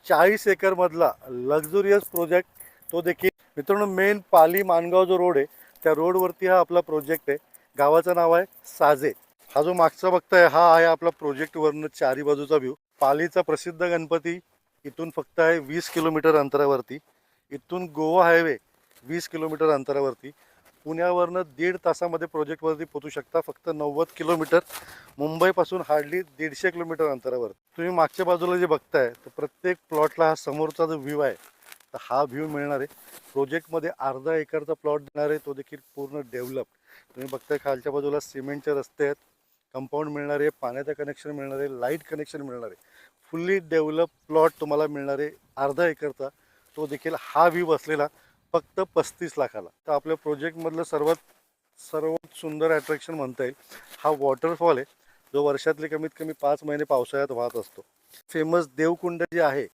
40 acre मधला luxurious project, तो देखील मित्रांनो मेन पाली मानगाव जो रोड आहे त्या रोडवरती हा आपला प्रोजेक्ट आहे. गावाचं नाव आहे साजे. हा जो मागचा बघताय हा आहे आपला प्रोजेक्टवरनं चारी बाजूचा व्ह्यू. पालीचा प्रसिद्ध गणपती इथून फक्त आहे 20 किलोमीटर अंतरावरती. इथून गोवा हायवे 20 किलोमीटर अंतरावरती. पुण्यावरनं 1.5 तासामध्ये प्रोजेक्टवरती पोहोचू शकता. फक्त 90 किलोमीटर. मुंबईपासून हार्डली 150 किलोमीटर अंतरावर. तुम्ही मागच्या बाजूला जे बघताय तर प्रत्येक प्लॉटला हा समोरचा जो व्ह्यू आहे तर हा व्ह्यू मिळणार आहे. प्रोजेक्टमध्ये अर्धा एकरचा प्लॉट देणार आहे, तो देखील पूर्ण डेव्हलप. तुम्ही बघताय खालच्या बाजूला सिमेंटचे रस्ते आहेत, कंपाऊंड मिळणार आहे, पाण्याचं कनेक्शन मिळणार आहे, लाईट कनेक्शन मिळणार आहे. फुल्ली डेव्हलप प्लॉट तुम्हाला मिळणार आहे अर्धा एकरचा. तो देखील हा व्ह्यू बसलेला फक्त 35 लाखाला. तर आपल्या प्रोजेक्टमधलं सर्वात सुंदर अट्रॅक्शन म्हणता येईल हा वॉटरफॉल आहे, जो वर्षातले कमीत कमी 5 महिने पावसाळ्यात वाहत असतो. फेमस देवकुंड जे आहे